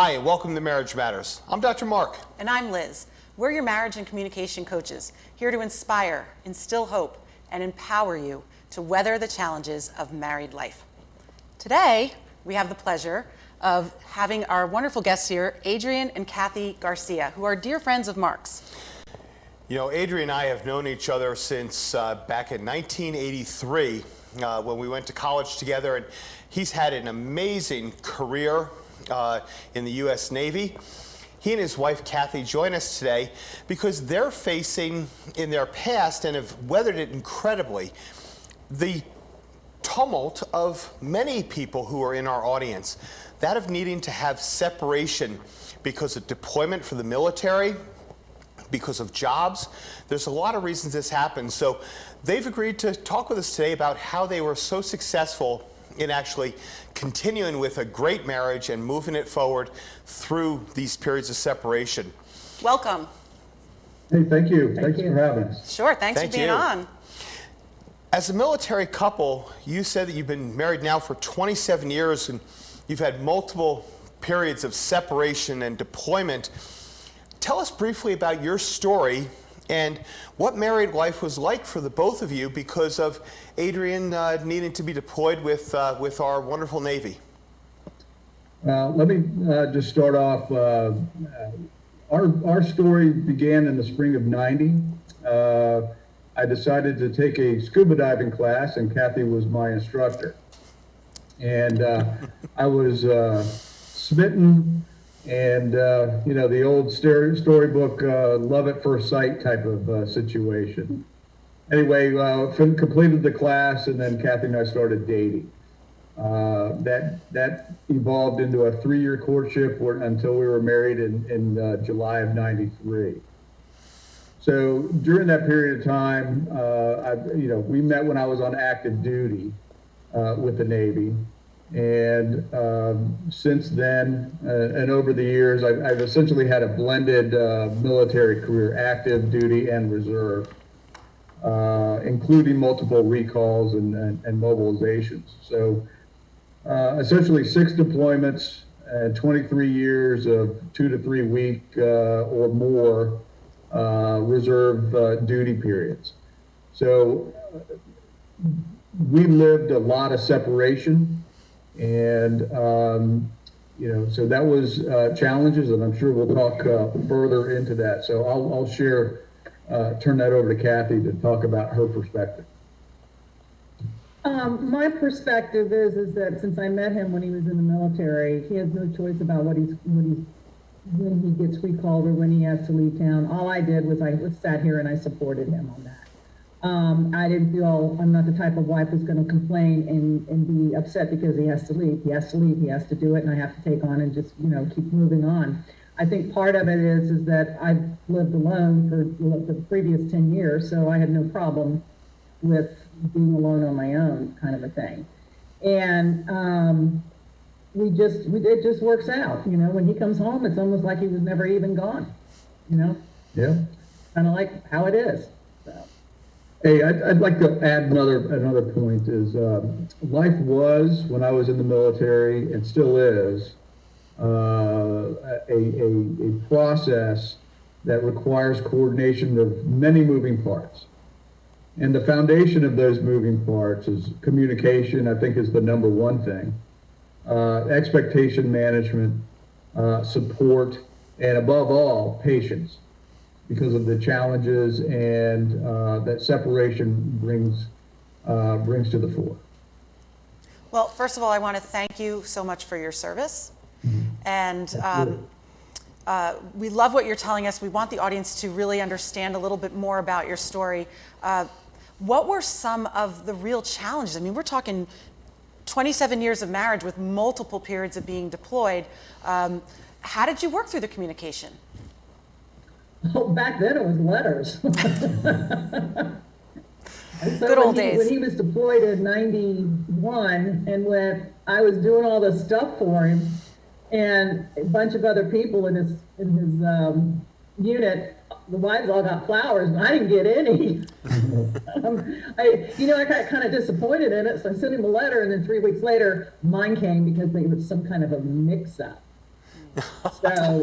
Hi, and welcome to Marriage Matters. I'm Dr. Mark. And I'm Liz. We're your marriage and communication coaches, here to inspire, instill hope, and empower you to weather the challenges of married life. Today, we have the pleasure of having our wonderful guests here, Adrian and Kathy Garcia, who are dear friends of Mark's. You know, Adrian and I have known each other since back in 1983 when we went to college together, and he's had an amazing career in the U.S. Navy. He and his wife, Kathy, join us today because they're facing, in their past, and have weathered it incredibly, the tumult of many people who are in our audience, that of needing to have separation because of deployment for the military, because of jobs. There's a lot of reasons this happens. So they've agreed to talk with us today about how they were so successful in actually continuing with a great marriage and moving it forward through these periods of separation. Welcome. Hey, thank you. Thanks for having us. Sure, thanks for being on. As a military couple, you said that you've been married now for 27 years and you've had multiple periods of separation and deployment. Tell us briefly about your story and what married life was like for the both of you because of Adrian needing to be deployed with our wonderful Navy. Let me just start off. Our story began in the spring of '90. I decided to take a scuba diving class, and Kathy was my instructor. And I was smitten. And, you know, the old storybook, love at first sight type of situation. Anyway, completed the class, and then Kathy and I started dating. That evolved into a 3-year courtship until we were married in July of '93. So during that period of time, we met when I was on active duty with the Navy. And since then, and over the years, I've essentially had a blended military career, active duty and reserve, including multiple recalls and mobilizations. So essentially 6 deployments and 23 years of 2 to 3 week or more reserve duty periods. So we lived a lot of separation. And, so that was challenges, and I'm sure we'll talk further into that. So I'll turn that over to Kathy to talk about her perspective. My perspective is that since I met him when he was in the military, he has no choice about when he gets recalled or when he has to leave town. All I did was I sat here and I supported him on that. I didn't feel, I'm not the type of wife who's going to complain and be upset because he has to leave. He has to leave, he has to do it, and I have to take on and just, keep moving on. I think part of it is that I've lived alone for the previous 10 years, so I had no problem with being alone on my own, kind of a thing. And it just works out. When he comes home, it's almost like he was never even gone, Yeah. Kind of like how it is. So. Hey, I'd like to add another point is life was, when I was in the military, and still is, a process that requires coordination of many moving parts. And the foundation of those moving parts is communication, I think, is the number one thing. Expectation management, support, and above all, patience, because of the challenges and that separation brings to the fore. Well, first of all, I want to thank you so much for your service. And we love what you're telling us. We want the audience to really understand a little bit more about your story. What were some of the real challenges? I mean, we're talking 27 years of marriage with multiple periods of being deployed. How did you work through the communication? Well, back then it was letters. So Good old days. When he was deployed in '91, and when I was doing all this stuff for him, and a bunch of other people in his unit, the wives all got flowers, and I didn't get any. I got kind of disappointed in it, so I sent him a letter, and then 3 weeks later, mine came because there was some kind of a mix-up. So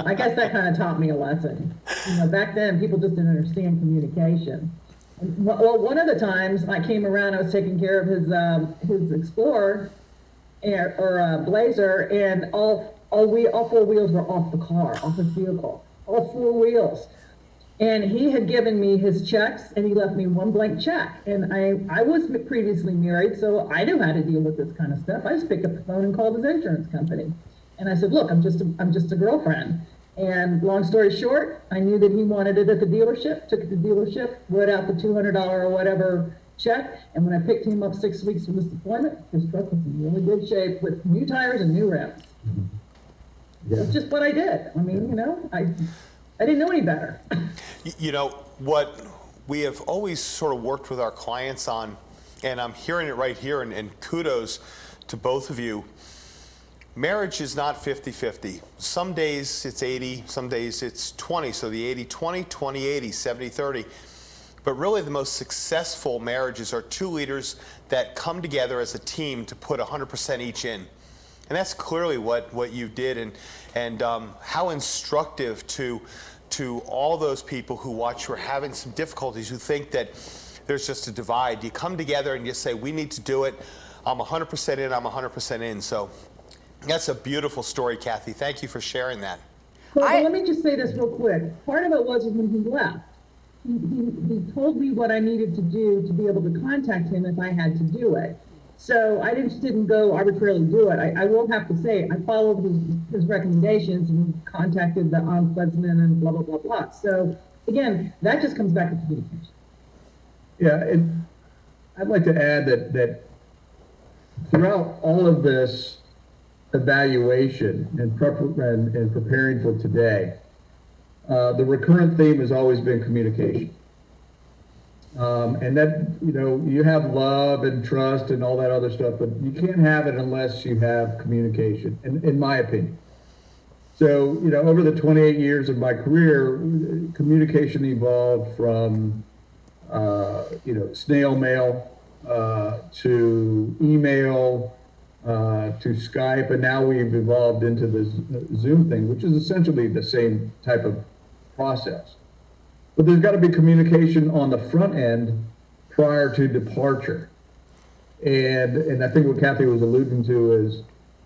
I guess that kind of taught me a lesson. You know, back then people just didn't understand communication. Well, one of the times I came around, I was taking care of his Explorer or Blazer, and all four wheels were off the car, off his vehicle, all four wheels. And he had given me his checks, and he left me one blank check. And I was previously married, so I knew how to deal with this kind of stuff. I just picked up the phone and called his insurance company. And I said, look, I'm just a girlfriend. And long story short, I knew that he wanted it at the dealership, took it to the dealership, wrote out the $200 or whatever check. And when I picked him up 6 weeks from this deployment, his truck was in really good shape with new tires and new rims. Yeah. That's just what I did. I mean, you know, I didn't know any better. You know, what we have always sort of worked with our clients on, and I'm hearing it right here, and kudos to both of you, marriage is not 50-50. Some days it's 80, some days it's 20. So the 80-20, 20-80, 70-30. But really the most successful marriages are two leaders that come together as a team to put 100% each in. And that's clearly what you did, and how instructive to all those people who watch who are having some difficulties, who think that there's just a divide. You come together and you say, we need to do it. I'm 100% in, I'm 100% in. So that's a beautiful story, Kathy. Thank you for sharing that. Well, let me just say this real quick. Part of it was when he left. He told me what I needed to do to be able to contact him if I had to do it. So I didn't go arbitrarily do it. I will have to say I followed his recommendations and contacted the ombudsman and blah, blah, blah, blah. So again, that just comes back to communication. Yeah, and I'd like to add that throughout all of this evaluation and preparing for today, the recurrent theme has always been communication. And that, you know, you have love and trust and all that other stuff, but you can't have it unless you have communication, in my opinion. So, you know, over the 28 years of my career, communication evolved from, you know, snail mail to email to Skype, and now we've evolved into this Zoom thing, which is essentially the same type of process. But there's got to be communication on the front end prior to departure. And I think what Kathy was alluding to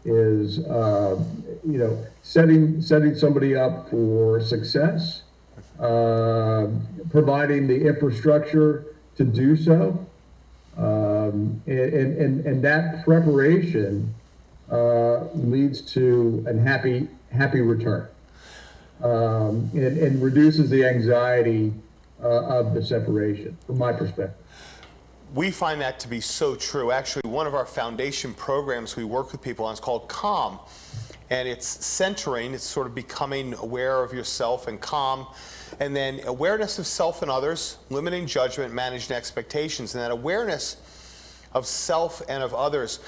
is you know, setting somebody up for success, providing the infrastructure to do so, and that preparation leads to a happy return. And reduces the anxiety of the separation, from my perspective. We find that to be so true. Actually, one of our foundation programs we work with people on is called CALM. And it's centering, it's sort of becoming aware of yourself and calm. And then awareness of self and others, limiting judgment, managing expectations, and that awareness of self and of others.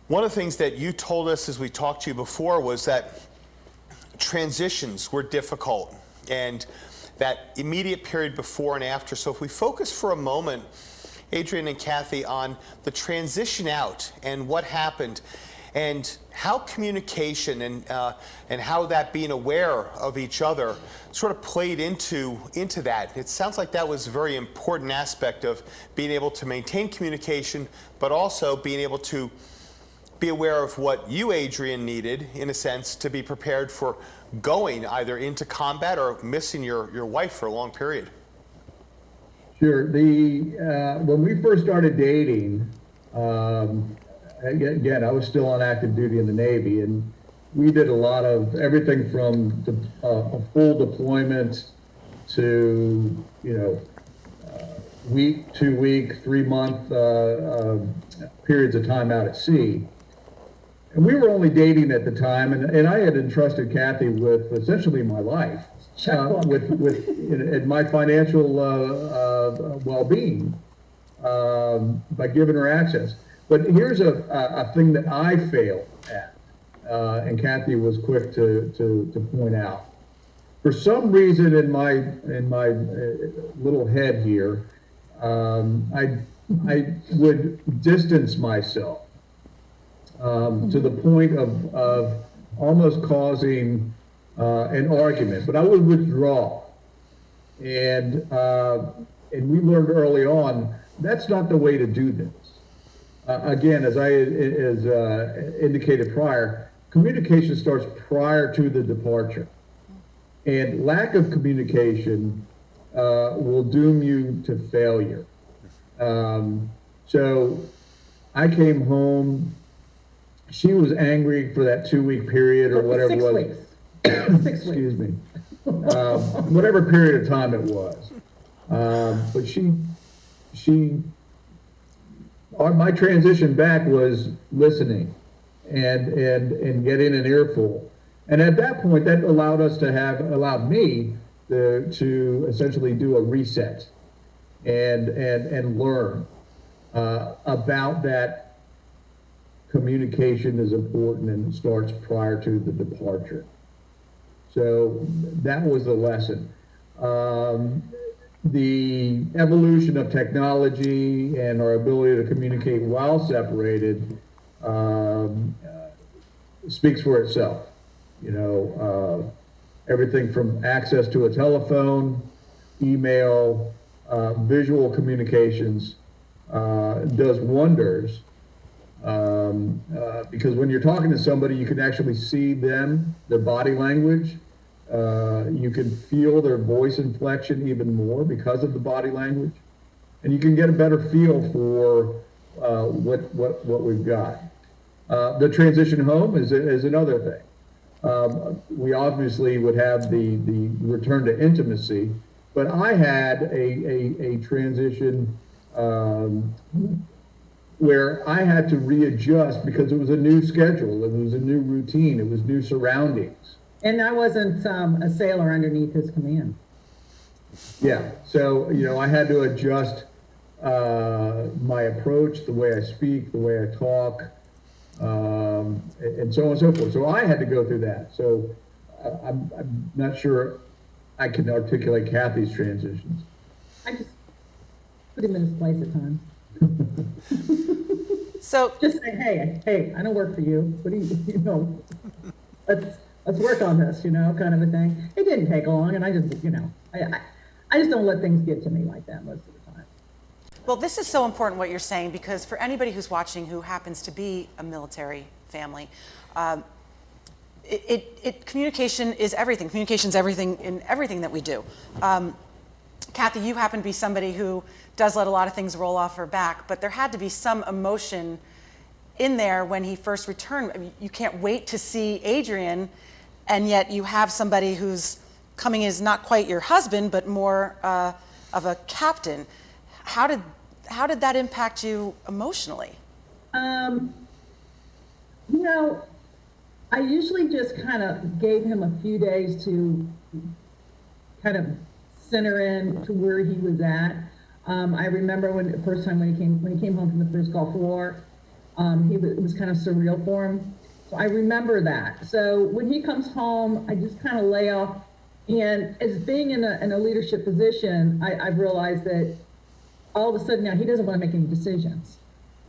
One of the things that you told us as we talked to you before was that transitions were difficult, and that immediate period before and after. So if we focus for a moment, Adrian and Kathy, on the transition out and what happened, and how communication and how that being aware of each other sort of played into that. It sounds like that was a very important aspect of being able to maintain communication, but also being able to be aware of what you, Adrian, needed, in a sense, to be prepared for going either into combat or missing your wife for a long period. Sure. When we first started dating, again, I was still on active duty in the Navy, and we did a lot of everything from a full deployment to, you know, week, 2 week, 3 month periods of time out at sea. And we were only dating at the time, and I had entrusted Kathy with essentially my life, with my financial well-being by giving her access. But here's a thing that I failed at, and Kathy was quick to point out. For some reason in my little head here, I would distance myself to the point of almost causing an argument, but I would withdraw. And we learned early on, that's not the way to do this. Again, as I indicated prior, communication starts prior to the departure. And lack of communication will doom you to failure. So I came home, she was angry for that 2-week period or whatever it was. 6 weeks. 6 weeks. Excuse me. Whatever period of time it was. But my transition back was listening and getting an earful. And at that point, that allowed me to essentially do a reset and learn about that communication is important and it starts prior to the departure. So that was the lesson. The evolution of technology and our ability to communicate while separated speaks for itself. You know, everything from access to a telephone, email, visual communications does wonders. Because when you're talking to somebody, you can actually see them, their body language. You can feel their voice inflection even more because of the body language, and you can get a better feel for what we've got. The transition home is another thing. We obviously would have the return to intimacy, but I had a transition where I had to readjust because it was a new schedule, it was a new routine, it was new surroundings. And I wasn't a sailor underneath his command. Yeah, so, you know, I had to adjust my approach, the way I speak, the way I talk, and so on and so forth. So I had to go through that. So I'm not sure I can articulate Kathy's transitions. I just put him in his place at times. So Just say, hey, I don't work for you. What do you know, let's work on this, kind of a thing. It didn't take long, and I just, I just don't let things get to me like that most of the time. well, this is so important what you're saying, because for anybody who's watching who happens to be a military family, communication is everything. Communication is everything in everything that we do. Kathy, you happen to be somebody who does let a lot of things roll off her back, but there had to be some emotion in there when he first returned. I mean, you can't wait to see Adrian, and yet you have somebody who's coming as not quite your husband, but more of a captain. How did that impact you emotionally? I usually just kind of gave him a few days to kind of center in to where he was at. I remember the first time when he came home from the first Gulf War, it was kind of surreal for him. So I remember that. So when he comes home, I just kind of lay off. And as being in a leadership position, I've realized that all of a sudden now he doesn't want to make any decisions.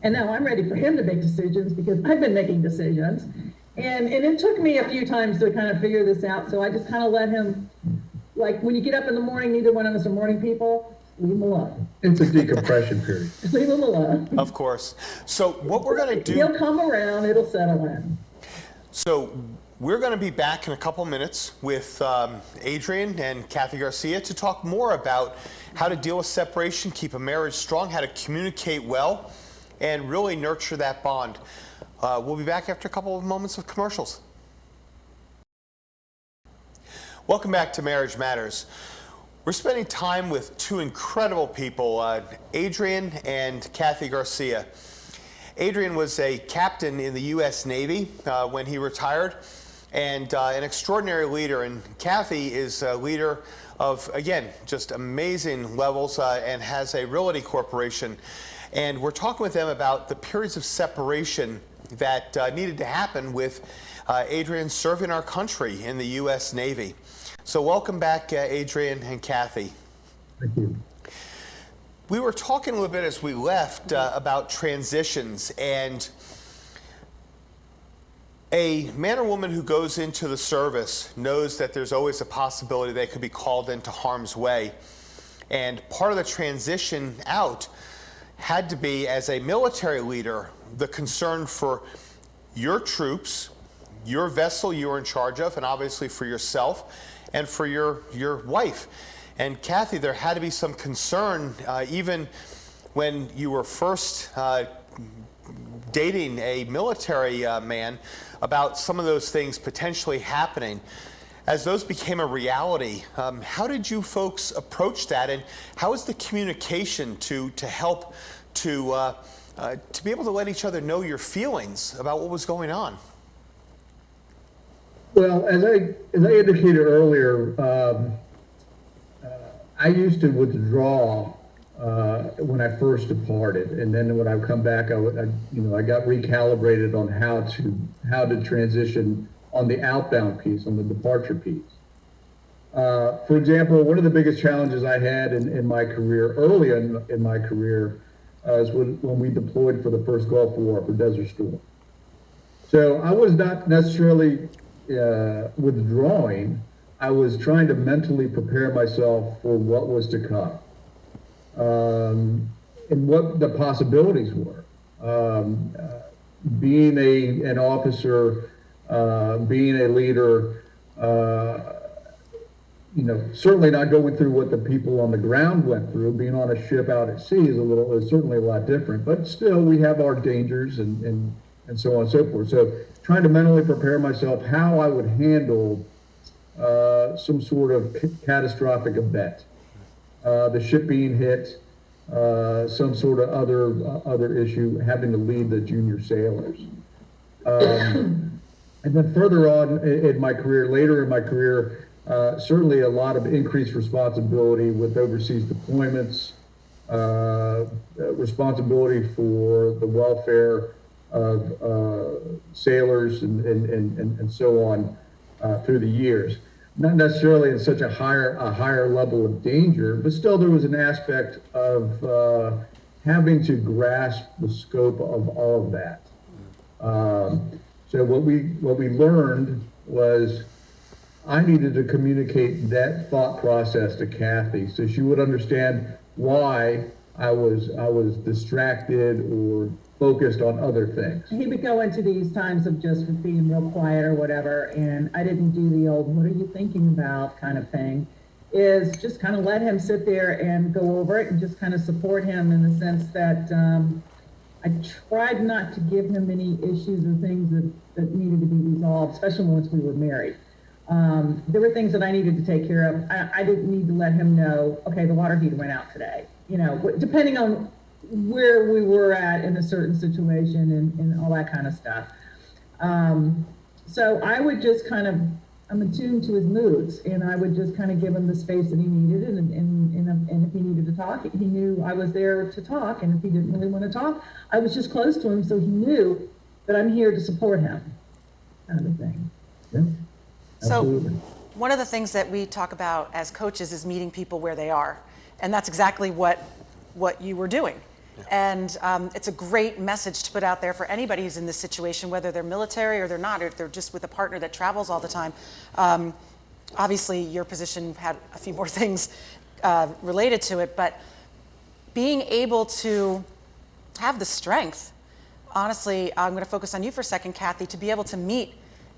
And now I'm ready for him to make decisions because I've been making decisions. And it took me a few times to kind of figure this out. So I just kind of let him, like when you get up in the morning, neither one of us are morning people, leave him alone. It's a decompression period. Leave him alone. Of course. So what we're going to do... He'll come around, it'll settle in. So we're going to be back in a couple minutes with Adrian and Kathy Garcia to talk more about how to deal with separation, keep a marriage strong, how to communicate well, and really nurture that bond. We'll be back after a couple of moments of commercials. Welcome back to Marriage Matters. We're spending time with two incredible people, Adrian and Kathy Garcia. Adrian was a captain in the U.S. Navy when he retired, and an extraordinary leader. And Kathy is a leader of, again, just amazing levels and has a realty corporation. And we're talking with them about the periods of separation that needed to happen with Adrian serving our country in the U.S. Navy. So welcome back, Adrian and Kathy. Thank you. We were talking a little bit as we left about transitions, and A man or woman who goes into the service knows that there's always a possibility they could be called into harm's way. And part of the transition out had to be, as a military leader, the concern for your troops, your vessel you were in charge of, and obviously for yourself and for your wife. And Kathy, there had to be some concern even when you were first dating a military man about some of those things potentially happening. As those became a reality, how did you folks approach that, and how was the communication to help to be able to let each other know your feelings about what was going on? Well, as I indicated earlier, I used to withdraw when I first departed, and then when I would come back, I got recalibrated on how to transition on the outbound piece, on the departure piece. For example, one of the biggest challenges I had in my career, early in my career, is when we deployed for the first Gulf War, for Desert Storm. So I was not necessarily withdrawing. I was trying to mentally prepare myself for what was to come, and what the possibilities were. Being an officer, being a leader, certainly not going through what the people on the ground went through. Being on a ship out at sea is certainly a lot different, but still we have our dangers and so on and so forth. So trying to mentally prepare myself how I would handle some sort of catastrophic event, the ship being hit, some sort of other issue, having to lead the junior sailors. And then further on in my career, later in my career, certainly a lot of increased responsibility with overseas deployments, responsibility for the welfare of sailors and so on through the years. Not necessarily in such a higher level of danger, but still there was an aspect of having to grasp the scope of all of that. So what we learned was I needed to communicate that thought process to Kathy so she would understand why I was distracted or focused on other things. He would go into these times of just being real quiet or whatever, and I didn't do the old, what are you thinking about kind of thing, is just kind of let him sit there and go over it and just kind of support him in the sense that I tried not to give him any issues or things that needed to be resolved, especially once we were married. There were things that I needed to take care of. I didn't need to let him know, okay, the water heater went out today. Depending on where we were at in a certain situation and all that kind of stuff. So I would just I'm attuned to his moods, and I would just kind of give him the space that he needed, and if he needed to talk, he knew I was there to talk, and if he didn't really want to talk, I was just close to him, so he knew that I'm here to support him, kind of thing. Yeah, absolutely. So one of the things that we talk about as coaches is meeting people where they are, and that's exactly what you were doing. And it's a great message to put out there for anybody who's in this situation, whether they're military or they're not, or they're just with a partner that travels all the time. Obviously, your position had a few more things related to it, but being able to have the strength, honestly, I'm going to focus on you for a second, Kathy, to be able to meet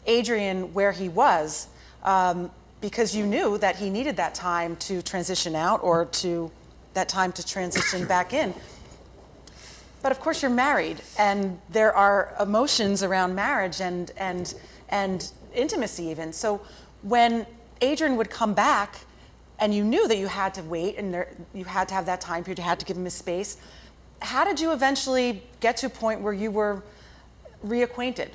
Adrian where he was, because you knew that he needed that time to transition out or that time to transition back in. But of course you're married, and there are emotions around marriage and intimacy even. So when Adrian would come back and you knew that you had to wait and you had to have that time period, you had to give him his space, how did you eventually get to a point where you were reacquainted?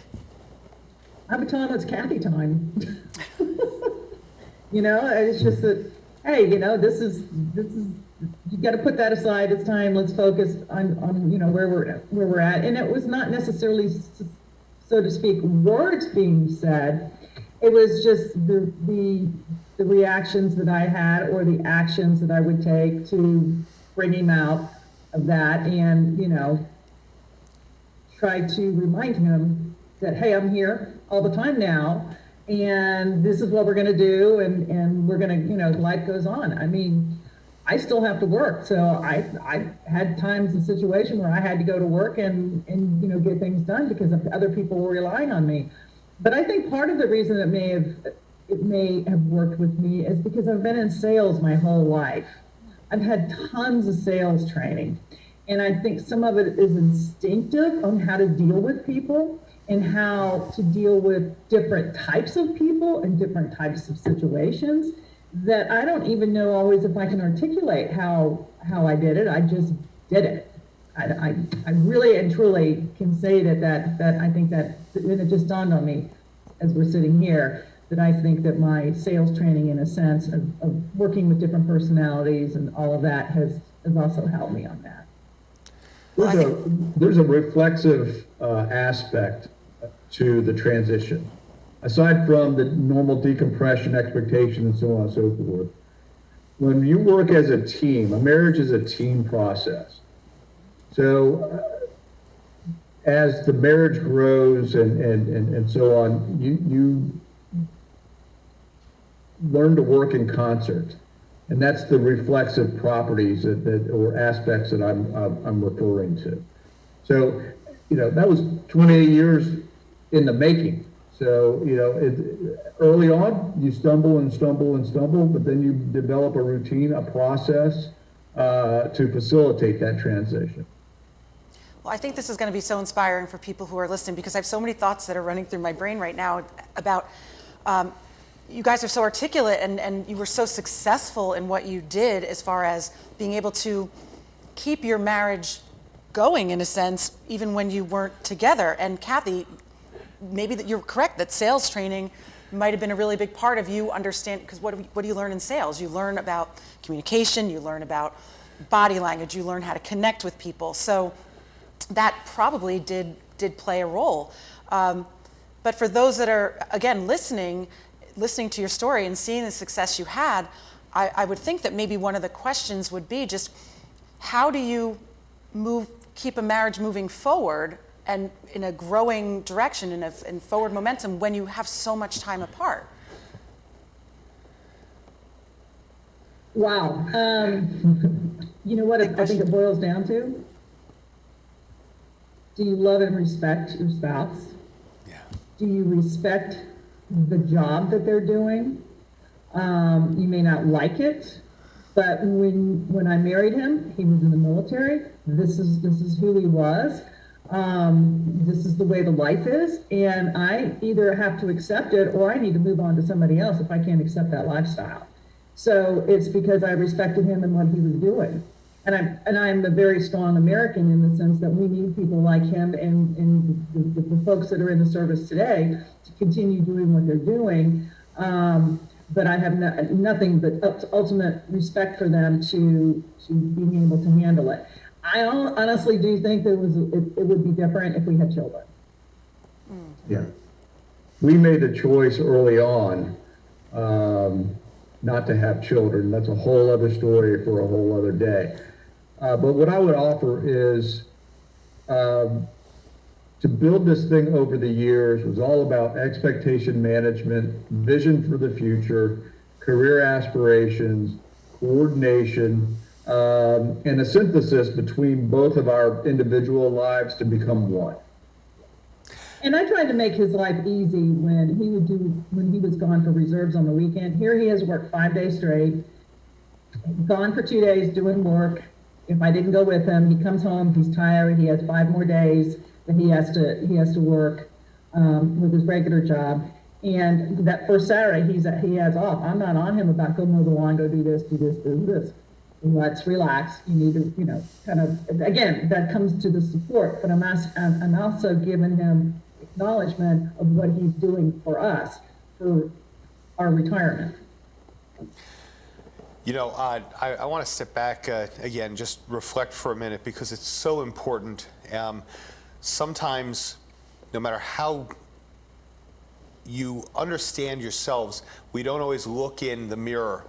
I would tell him it's Kathy time. It's just that, hey, this is you got to put that aside. It's time. Let's focus on where we're at. And it was not necessarily, so to speak, words being said. It was just the reactions that I had or the actions that I would take to bring him out of that, and try to remind him that, hey, I'm here all the time now, and this is what we're going to do, and we're going to, life goes on. I mean, I still have to work, so I had times in situation where I had to go to work and get things done because other people were relying on me. But I think part of the reason it may have worked with me is because I've been in sales my whole life. I've had tons of sales training, and I think some of it is instinctive on how to deal with people and how to deal with different types of people and different types of situations that I don't even know always if I can articulate how I did it. I just did it. I really and truly can say that I think that, and it just dawned on me as we're sitting here, that I think that my sales training, in a sense of working with different personalities and all of that, has also helped me on that. There's a reflexive aspect to the transition. Aside from the normal decompression, expectation, and so on and so forth, when you work as a team, a marriage is a team process. So as the marriage grows and so on, you learn to work in concert. And that's the reflexive properties or aspects that I'm referring to. So, that was 28 years in the making. So, early on, you stumble and stumble and stumble, but then you develop a routine, a process to facilitate that transition. Well, I think this is going to be so inspiring for people who are listening, because I have so many thoughts that are running through my brain right now about you guys are so articulate and you were so successful in what you did as far as being able to keep your marriage going, in a sense, even when you weren't together. And Kathy, maybe that you're correct that sales training might have been a really big part of you understand, because what do you learn in sales? You learn about communication, you learn about body language, you learn how to connect with people. So that probably did play a role. But for those that are, again, listening to your story and seeing the success you had, I would think that maybe one of the questions would be just, how do you keep a marriage moving forward and in a growing direction, in forward momentum, when you have so much time apart? Wow. You know what I think it boils down to? Do you love and respect your spouse? Yeah. Do you respect the job that they're doing? You may not like it, but when I married him, he was in the military. This is who he was. This is the way the life is, and I either have to accept it or I need to move on to somebody else if I can't accept that lifestyle. So it's because I respected him and what he was doing. And I'm a very strong American in the sense that we need people like him and the folks that are in the service today to continue doing what they're doing. But I have nothing but ultimate respect for them to being able to handle it. I honestly do think that it would be different if we had children. Yeah. We made a choice early on not to have children. That's a whole other story for a whole other day. But what I would offer is to build this thing over the years was all about expectation management, vision for the future, career aspirations, coordination, and a synthesis between both of our individual lives to become one. And I tried to make his life easy when he was gone for reserves on the weekend. Here he has worked 5 days straight, gone for 2 days doing work. If I didn't go with him, he comes home, he's tired, he has 5 more days that he has to work with his regular job. And that first Saturday he has off. I'm not on him about go mow the lawn, go do this, do this, do this. Let's relax. You need to, kind of, again, that comes to the support, but I'm also giving him acknowledgement of what he's doing for us, for our retirement. I want to step back again, just reflect for a minute, because it's so important. Sometimes, no matter how you understand yourselves, we don't always look in the mirror.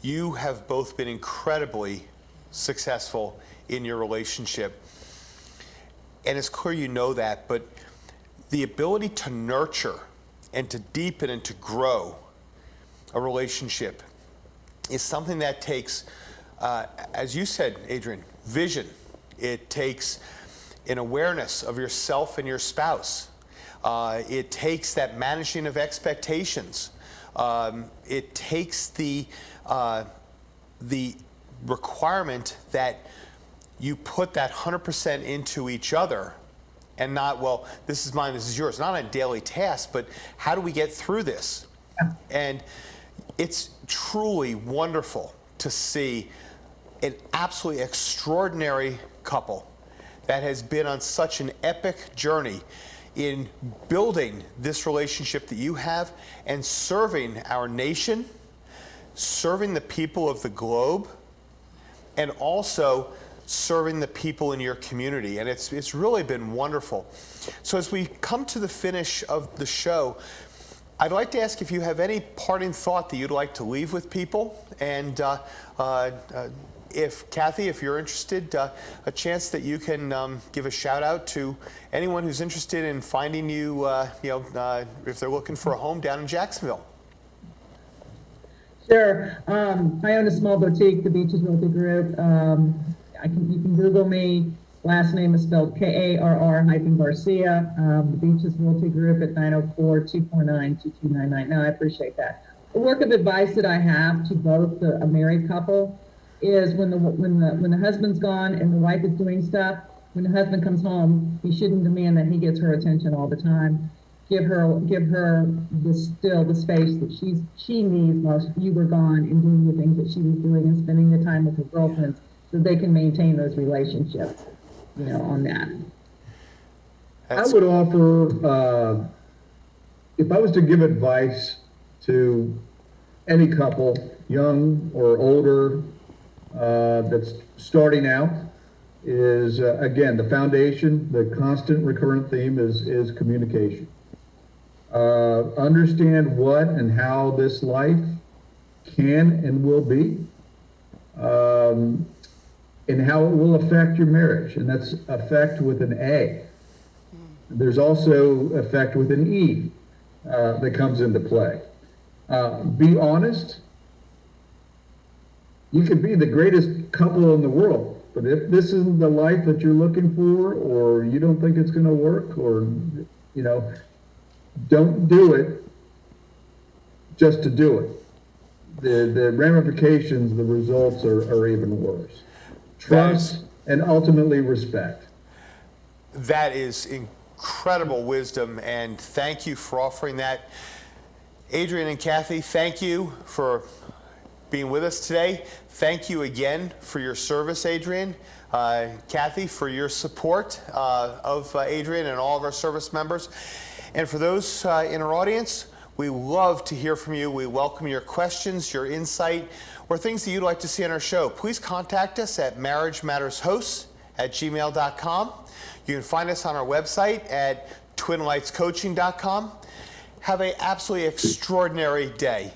You have both been incredibly successful in your relationship. and it's clear you know that, but the ability to nurture and to deepen and to grow a relationship is something that takes, as you said, Adrian, vision. It takes an awareness of yourself and your spouse. It takes that managing of expectations. It takes the requirement that you put that 100% into each other, and not, well, this is mine, this is yours. Not a daily task, but how do we get through this? And it's truly wonderful to see an absolutely extraordinary couple that has been on such an epic journey in building this relationship that you have and serving our nation, serving the people of the globe, and also serving the people in your community. And it's really been wonderful. So as we come to the finish of the show, I'd like to ask if you have any parting thought that you'd like to leave with people. And if, Kathy, if you're interested, a chance that you can give a shout out to anyone who's interested in finding you, if they're looking for a home down in Jacksonville. Sure. I own a small boutique, the Beaches Realty Group. You can Google me. Last name is spelled Karr-Garcia. The Beaches Realty Group at 904-249-2299. No, I appreciate that. The work of advice that I have to both a married couple is when the husband's gone and the wife is doing stuff, when the husband comes home, he shouldn't demand that he gets her attention all the time. Give her the space that she needs while you were gone, and doing the things that she was doing and spending the time with her girlfriends, so they can maintain those relationships, on that. I would offer, if I was to give advice to any couple, young or older, that's starting out, is, again, the foundation, the constant recurrent theme is communication. Understand what and how this life can and will be, and how it will affect your marriage. And that's affect with an A. There's also affect with an E that comes into play. Be honest. You could be the greatest couple in the world, but if this isn't the life that you're looking for, or you don't think it's going to work, or, don't do it just to do it. The ramifications, the results are even worse. Trust and ultimately respect. That is incredible wisdom, and thank you for offering that. Adrian and Kathy, thank you for being with us today. Thank you again for your service, Adrian. Kathy, for your support of Adrian and all of our service members. And for those in our audience, we love to hear from you. We welcome your questions, your insight, or things that you'd like to see on our show. Please contact us at marriagemattershosts@gmail.com. You can find us on our website at twinlightscoaching.com. Have an absolutely extraordinary day.